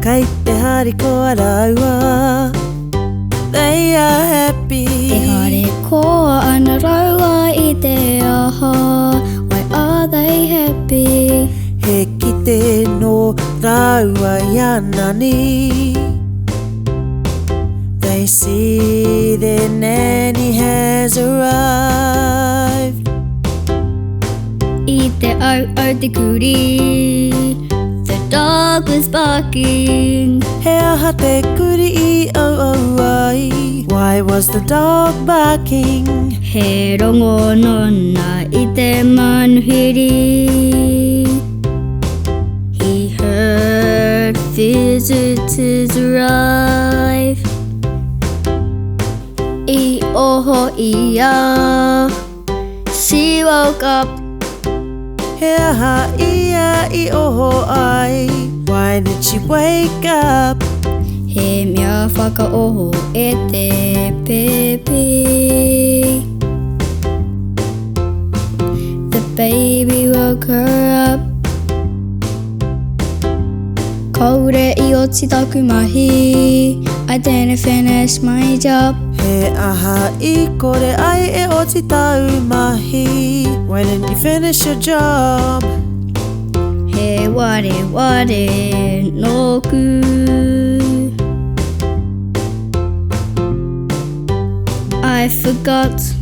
帰って張り子笑うわ They are happy で張り子はあなたがいてよ Why are they happy へきてのらうはやなに They see their nanny has arrived いてあうあうてくり The dog was barking 部屋はてくりおうわい Why was the dog barking ヘロゴの泣いてまぬひり He heard visitors arrive いおほいや She woke up 部屋はいやいおほあい Why did she wake up へみゃファカおほえてペペ The baby woke her up これい落ちたくまひ I didn't finish my job へあはいこれあいえ落ちたうまひ Why didn't you finish your job へわれわれのく I forgot